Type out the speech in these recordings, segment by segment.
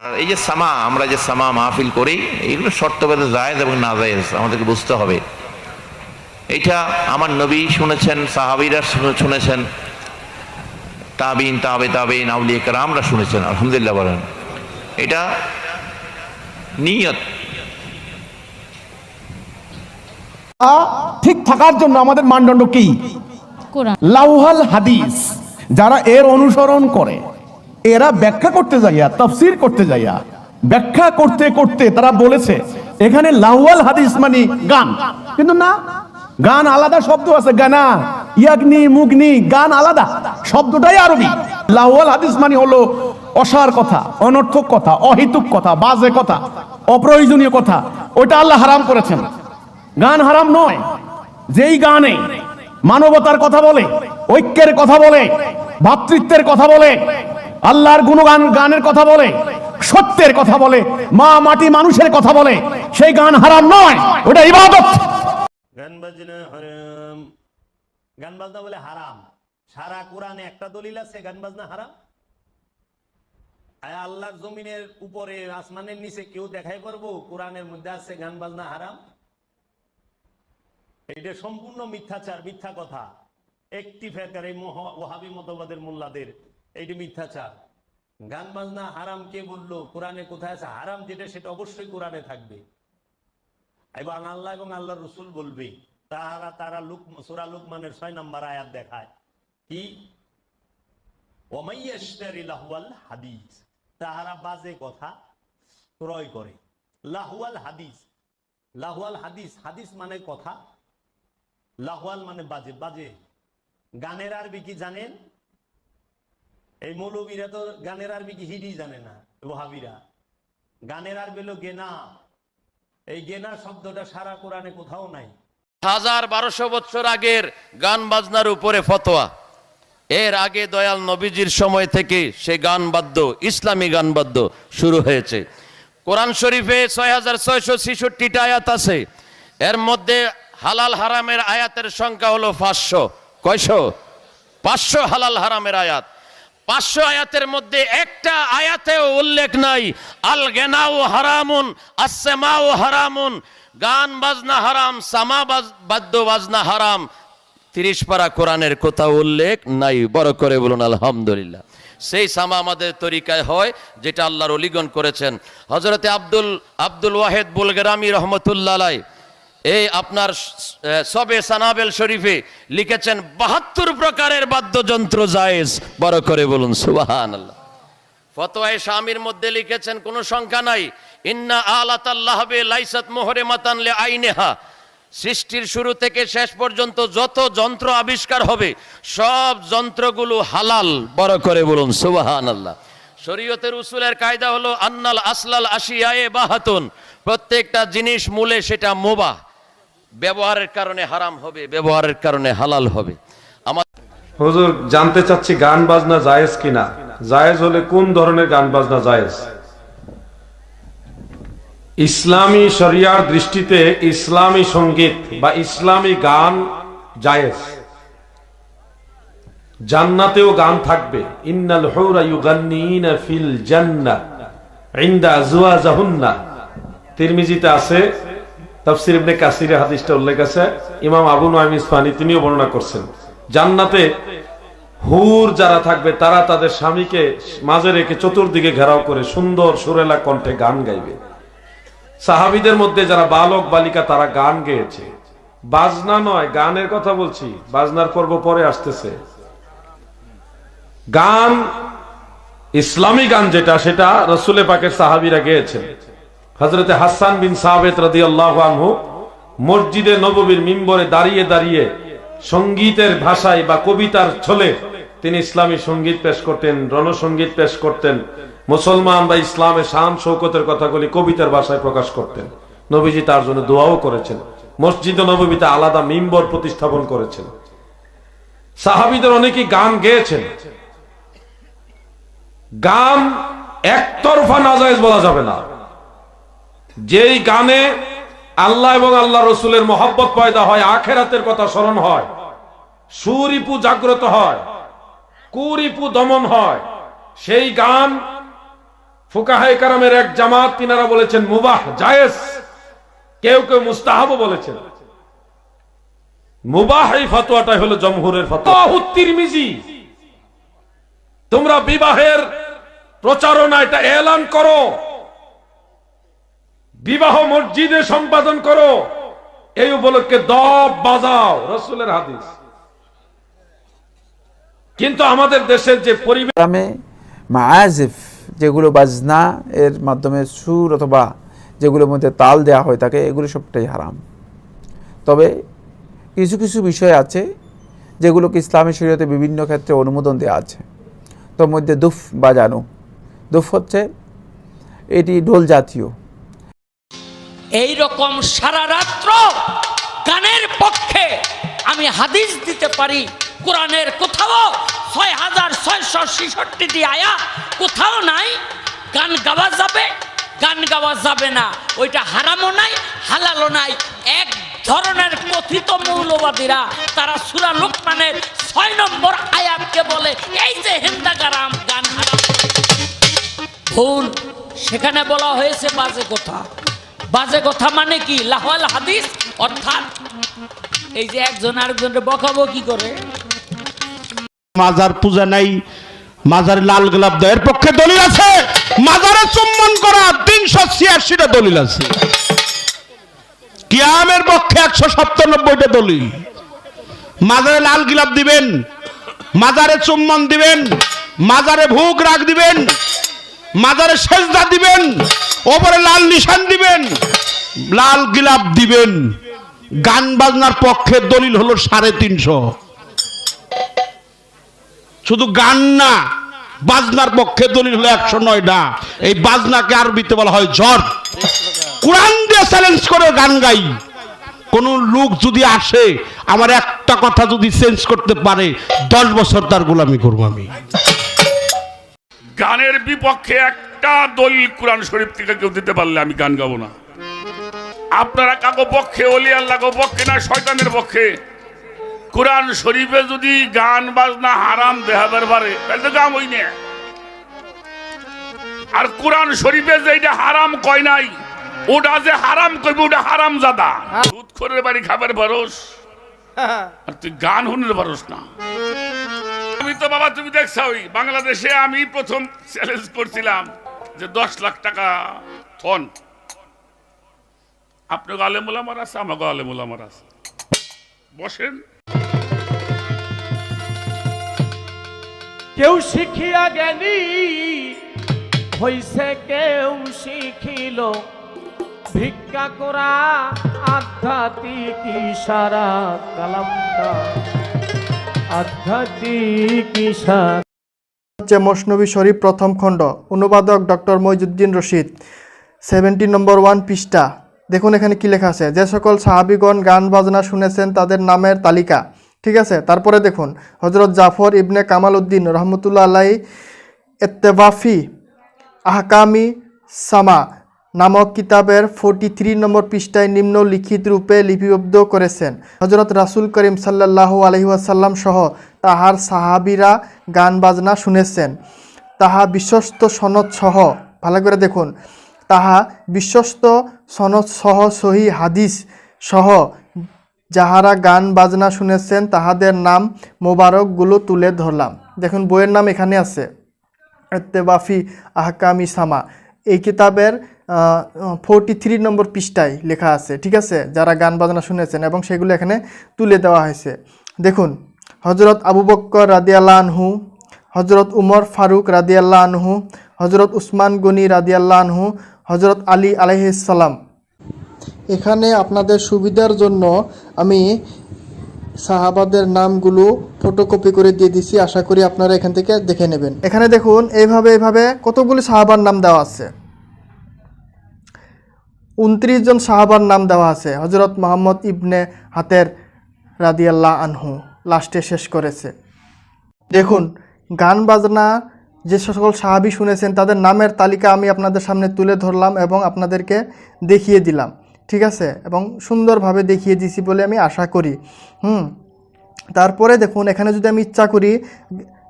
আর এই যে সামা, আমরা যে সামা মাহফিল করি, এগুলো শর্তভেদে জায়েজ এবং নাজায়েজ আমাদেরকে বুঝতে হবে। এটা আমার নবী শুনেছেন, সাহাবীরা শুনেছেন, তাবিন, তাবেইন, আউলিয়া কেরামরা শুনেছেন, আলহামদুলিল্লাহ বলেন। এটা নিয়ত ঠিক থাকার জন্য আমাদের মানদণ্ড কি? কোরআন। লাউহাল হাদিস। যারা এর অনুসরণ করে, এরা ব্যাখ্যা করতে যাইয়া, তাফসীর করতে যাইয়া, ব্যাখ্যা করতে করতে তারা বলেছে এখানে লাউহাল হাদিস মানে গান, কিন্তু না, গান আলাদা শব্দ আছে। গানা, ইয়াগনি, মুগনি, গান আলাদা, শব্দটাই আরবি। লাউহাল হাদিস মানে হলো অসার কথা, অনর্থক কথা, অহেতুক কথা, বাজে কথা, অপ্রয়োজনীয় কথা। ওইটা আল্লাহ হারাম করেছেন। গান হারাম নয়। যেই গানে মানবতার কথা বলে, ঐক্যের কথা বলে, ভ্রাতৃত্বের কথা বলে, আল্লাহর গুণগান গানের কথা বলে, সত্যের কথা বলে, মা মাটি মানুষের কথা বলে, সেই গান হারাম নয়, ওটা ইবাদত। গান বাজনা হারাম, গান বাজনা বলে হারাম। সারা কোরআনে একটা দলিল আছে গান বাজনা হারাম? আল্লাহর জমিনের উপরে, আসমানের নিচে কেউ দেখাই পারবো কোরআনের মধ্যে আছে গান বাজনা হারাম? এটা সম্পূর্ণ মিথ্যাচার, মিথ্যা কথা। একটি ফেরকার, এই ওয়াহাবি মতবাদের মোল্লাদের, এইটি মিথ্যাচার। গান বাজনা হারাম কে বললো? কোরআনে কোথায় আছে হারাম? যেটা সেটা অবশ্যই কোরআনে থাকবে, এবং আল্লাহ এবং আল্লাহ রসুল বলবে। তারা সূরা লুকমানের 6 নম্বর আয়াত দেখায় কি? ওমাইয়াশতারি লাহওয়াল হাদিস, তাহারা বাজে কথা ক্রয় করে। লাহওয়াল হাদিস, লাহওয়াল হাদিস, হাদিস মানে কথা, লাহওয়াল মানে বাজে। বাজে গানের আরবি কি জানেন? এই মৌলবীরা তো গানের আরবি কি হিডি জানে না। ওয়াহাবিরা গানের আরবি হলো গেনা। এই গেনা শব্দটা সারা কোরআনে কোথাও নাই। 1200 বছর আগের গান বাজনার উপরে ফতোয়া। এর আগে দয়াল নবীজির সময় থেকে সে গান বাদ্য, ইসলামী গান বাদ্য শুরু হয়েছে। কোরআন শরীফে 6666টা আয়াত আছে। এর মধ্যে হালাল হারামের আয়াতের সংখ্যা হলো 500। কয়শো? 500 হালাল হারামের আয়াত। 500 আয়াতের মধ্যে একটা আয়াতেও উল্লেখ নাই আল গেনাউ হারামুন, আসসামাউ হারামুন, গান বাজনা হারাম, সামা বাদ্য বাজনা হারাম। 30 পারা কোরআনের কোথাও উল্লেখ নাই। বড় করে বলুন আলহামদুলিল্লাহ। সেই সামা আমাদের তরিকায় হয়, যেটা আল্লাহর ওলিগণ করেছেন। হযরতে আব্দুল ওয়াহেদ বুলগেরামি রহমতুল্লাহ আলাইহি এই আপনার সবে সানাবেল শরীফে লিখেছেন 72 প্রকারের বাদ্যযন্ত্র জায়েজ। বড় করে বলুন সুবহানাল্লাহ। ফতোয়ায়ে শামির মধ্যে লিখেছেন কোনো সংখ্যা নাই, ইন্না আলাতাল্লাহবে লাইসাত মুহরিমাতান লিআইনিহা। সৃষ্টির শুরু থেকে শেষ পর্যন্ত যত যন্ত্র আবিষ্কার হবে সব যন্ত্রগুলো হালাল। বড় করে বলুন সুবহানাল্লাহ। শরীয়তের উসুলের কায়দা হলো আন্নাল আসলাল আশিয়ায়ে বাহাতুন, প্রত্যেকটা জিনিস মূলে সেটা মুবাহ, ব্যবহারের কারণে হারাম হবে, ব্যবহারের কারণে হালাল হবে। আমার হুজুর জানতে চাচ্ছি গান বাজনা জায়েজ কিনা। জায়েজ হলে কোন ধরনের গান বাজনা জায়েজ? ইসলামী শরিয়ার দৃষ্টিতে ইসলামী সঙ্গীত বা ইসলামী গান জায়েজ। জান্নাতেও গান থাকবে। ইন্নাল হুরা ইউগান্নিনা ফিল জান্নাহ ইনদা আজওয়াজিহুন্না। তিরমিজিতে আছে, তাফসীর ইবনে কাসিরে হাদিসটা উল্লেখ আছে। ইমাম আবু নুআইম ইসফাহানি তিনিও বর্ণনা করছেন, জান্নাতে হুর যারা থাকবে তারা তাদের স্বামীকে মাঝে রেখে চতুর্দিকে ঘেরাও করে সুন্দর সুরেলা কণ্ঠে গান গাইবে। সাহাবীদের মধ্যে যারা বালক বালিকা তারা গান গেয়েছে। বাজনা নয়, গানের কথা বলছি। বাজনার পর্ব পরে আসতেছে। গান, ইসলামী গান যেটা, সেটা রাসূলে পাকের সাহাবীরা গেয়েছেন। হযরতে হাসান বিন সাবিত রাদিয়াল্লাহু আনহু মসজিদে নববীর মিম্বরে দাঁড়িয়ে দাঁড়িয়ে সঙ্গীতের ভাষায় বা কবিতার ছলে তিনি ইসলামী সঙ্গীত পেশ করতেন, রণসঙ্গীত পেশ করতেন। মুসলমান বা ইসলামের শান শৌকতের কথাগুলি কবিতার ভাষায় প্রকাশ করতেন। নবীজি তার জন্য দোয়াও করেছেন। মসজিদে নববীতে আলাদা মিম্বর প্রতিস্থাপন করেছেন। সাহাবীদের অনেকেই গান গেয়েছেন। গান একতরফা নাজায়েজ বলা যাবে না। যেই গানে আল্লাহ এবং আল্লাহ রসুলের মহব্বত পয়দা হয়, আখেরাতের কথা স্মরণ হয়, সুরিপু জাগ্রত হয়, কুরিপু দমন হয়, সেই গান ফুকাহায়ে কেরামের এক জামাত তিনারা বলেছেন মুবাহ জায়েজ, কেউ কেউ মুস্তাহাবও বলেছেন। মুবাহ এই ফতোয়াটাই হলো জমহুরের ফতোয়া। তিরমিজি, তোমরা বিবাহের প্রচারণা এটা এলান করো, বিবাহ মসজিদে সম্পাদন করো, এই উপলক্ষে দব বাজাও, রাসূলের হাদিস। কিন্তু আমাদের দেশের যে পরিবেশ, মাআজিফ যেগুলো বাজনা এর মাধ্যমে সুর অথবা যেগুলোর মধ্যে তাল দেওয়া হয় থাকে, এগুলো সবটাই হারাম। তবে কিছু কিছু বিষয় আছে যেগুলোকে ইসলামী শরীয়তে বিভিন্ন ক্ষেত্রে অনুমোদন দেওয়া আছে। তোর মধ্যে দুফ বাজানো, দুফ হচ্ছে এটি ঢোল জাতীয়। এই রকম সারা রাত্র গানের পক্ষে আমি হাদিস দিতে পারি। কোরআনের কোথাও 6666টি আয়াত কোথাও নাই গান গাওয়া যাবে, গান গাওয়া যাবে না, ওইটা হারামও নাই হালালও নাই। এক ধরনের কথিত মৌলবাদীরা তারা সূরা লুকমানের 6 নম্বর আয়াতকে বলে এই যে হিন্দা গারাম গান হারাম। ভুল, সেখানে বলা হয়েছে বাজে কথা। বাজে কথা মানে কি? লাহওয়াল হাদিস, অর্থাৎ এই যে একজন আরেকজনের বকাবকি করে। মাজার পূজা নাই, মাজারে লাল গোলাপ দেওয়ার পক্ষে দলিল আছে, মাজারে চুম্বন করা 386টা দলিল আছে, কিয়ামের পক্ষে 197টা দলিল। মাজারে লাল গোলাপ দিবেন, মাজারে চুম্বন দিবেন, মাজারে ভোগ রাগ দিবেন, মাজারে সেজদা দিবেন, ওপরে লাল নিশান দিবেন, লাল গোলাপ দিবেন। গান বাজনার পক্ষে দলিল হলো 350। শুধু গান না, বাজনার পক্ষে দলিল হলো 109টা। এই বাজনাকে আরবিতে বলা হয় ঝড়। কোরআন দিয়ে চ্যালেঞ্জ করে গান গাই। কোন লোক যদি আসে আমার একটা কথা যদি চেঞ্জ করতে পারে, 10 বছর তার গোলামি করবো আমি। গানের বিপক্ষে একটা দলিল কোরআন শরীফ থেকে কেউ দিতে পারলে আমি গান গাবো না। আপনারা কাগো পক্ষে, ওলি আল্লাহ পক্ষে না শয়তানের পক্ষে? কোরআন শরীফে যদি গান বাজনা হারাম দেখাবার পারে তাহলে তো গাম হই না। আর কোরআন শরীফে যেটা হারাম কয় নাই, ওটা যে হারাম কইবে ওটা হারাম জাদা। দুধ খোরের বাড়ি খাবার পারোস, আর তুই গান শুনতে পারোস না। আমি তো বাবা, তুমি দেখছো বাংলাদেশে আমি প্রথম চ্যালেঞ্জ করছিলাম যে 10 লাখ টাকা ফোন। আপনাকে আলেমুল আমার আছে, আমাকে আলেমুল আমার আছে, বসেন। কেউ শিখিয়া জ্ঞানী হইছে, কেউ শিখিল ভিক্ষা করা আধ্যাত্মিক ইশারা। কালামটা আধ্যাত্মিক ইশারা হচ্ছে মসনবী শরীফ প্রথম খণ্ড, অনুবাদক ডক্টর মইজুদ্দিন রশিদ, 70 নম্বর 1 পৃষ্ঠা। দেখুন এখানে কি লেখা আছে, যে সকল সাহাবীগণ গান বাজনা শুনেছেন তাদের নামের তালিকা। ঠিক আছে, তারপরে দেখুন হযরত জাফর ইবনে কামাল উদ্দিন রহমতুল্লাহ আলাইহি ইত্তেবাফি আহকামি সামা নামক কিতাবের 43 নম্বর পৃষ্ঠায় নিম্নলিখিত রূপে লিপিবদ্ধ করেছেন। হযরত রাসূল করিম সাল্লাল্লাহু আলাইহি ওয়াসাল্লাম সহ তাহার সাহাবীরা গান বাজনা শুনেছেন। তাহা বিশ্বস্ত সনদ সহ, ভালো করে দেখুন, তাহা বিশ্বস্ত সনদ সহ সহি হাদিস সহ যাহারা গান বাজনা শুনেছেন তাহাদের নাম মোবারকগুলো তুলে ধরলাম। দেখুন বইয়ের নাম এখানে আছে, ইত্তেবাফি আহকামি সামা। এই কিতাবের 43 নম্বর পৃষ্ঠায় লেখা আছে। ঠিক আছে, যারা গান বাজনা শুনেছেন, এবং সেগুলো এখানে তুলে দেওয়া হয়েছে। দেখুন হযরত আবু বকর রাদিয়াল্লাহু আনহু, হযরত উমর ফারুক রাদিয়াল্লাহু আনহু, হযরত উসমান গনি রাদিয়াল্লাহু আনহু, হযরত আলী আলাইহিস সালাম। এখানে আপনাদের সুবিধার জন্য আমি সাহাবাদের নামগুলো ফটোকপি করে দিয়ে দিছি, আশা করি আপনারা এখান থেকে দেখে নেবেন। এখানে দেখুন এইভাবে কতগুলি সাহাবার নাম দেওয়া আছে। 29 জন সাহাবার নাম দেওয়া আছে। হযরত মুহাম্মদ ইবনে হাতের রাদিয়াল্লাহু আনহু লাস্টে শেষ করেছে। দেখুন গান বাজনা যে সকল সাহাবী শুনেছেন তাদের নামের তালিকা আমি আপনাদের সামনে তুলে ধরলাম এবং আপনাদেরকে দেখিয়ে দিলাম। ঠিক আছে, এবং সুন্দরভাবে দেখিয়ে দিছি বলে আমি আশা করি। তারপরে দেখুন এখানে যদি আমি ইচ্ছা করি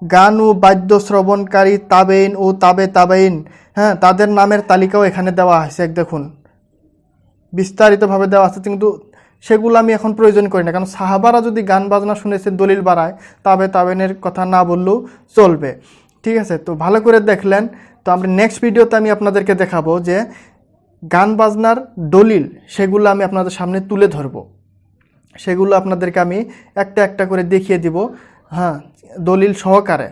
গান ও বাদ্য শ্রবণকারী তাবেইন ও তাবেইন, হ্যাঁ, তাদের নামের তালিকাও এখানে দেওয়া আছে। দেখুন বিস্তারিতভাবে দেওয়া আছে, কিন্তু সেগুলো আমি এখন প্রয়োজন করি না, কারণ সাহাবারা যদি গান বাজনা শুনেছে দলিল বাড়ায়, তাবেইনের কথা না বললেও চলবে। ঠিক আছে, তো ভালো করে দেখলেন। তো আমরা নেক্সট ভিডিওতে আমি আপনাদেরকে দেখাবো যে গান বাজনার দলিল, সেগুলো আমি আপনাদের সামনে তুলে ধরব, সেগুলো আপনাদেরকে আমি একটা একটা করে দেখিয়ে দিব, হ্যাঁ, দলিল সহকারে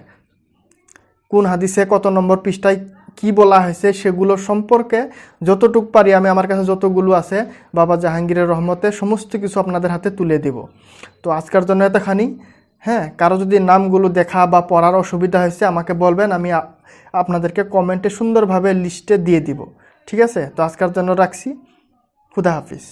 কোন হাদিসে কত নম্বর পৃষ্ঠায় কি বলা হয়েছে সেগুলো সম্পর্কে যতটুক পারি আমি, আমার কাছে যতগুলো আছে বাবা জাহাঙ্গীরের রহমতে সমস্ত কিছু আপনাদের হাতে তুলে দেব। তো আজকের জন্য এতখানি। হ্যাঁ, কারো যদি নামগুলো দেখা বা পড়ার অসুবিধা হয়েছে আমাকে বলবেন, আমি আপনাদেরকে কমেন্টে সুন্দরভাবে লিস্টে দিয়ে দিব। ঠিক আছে, তো আজকের জন্য রাখছি। খুদা হাফিজ।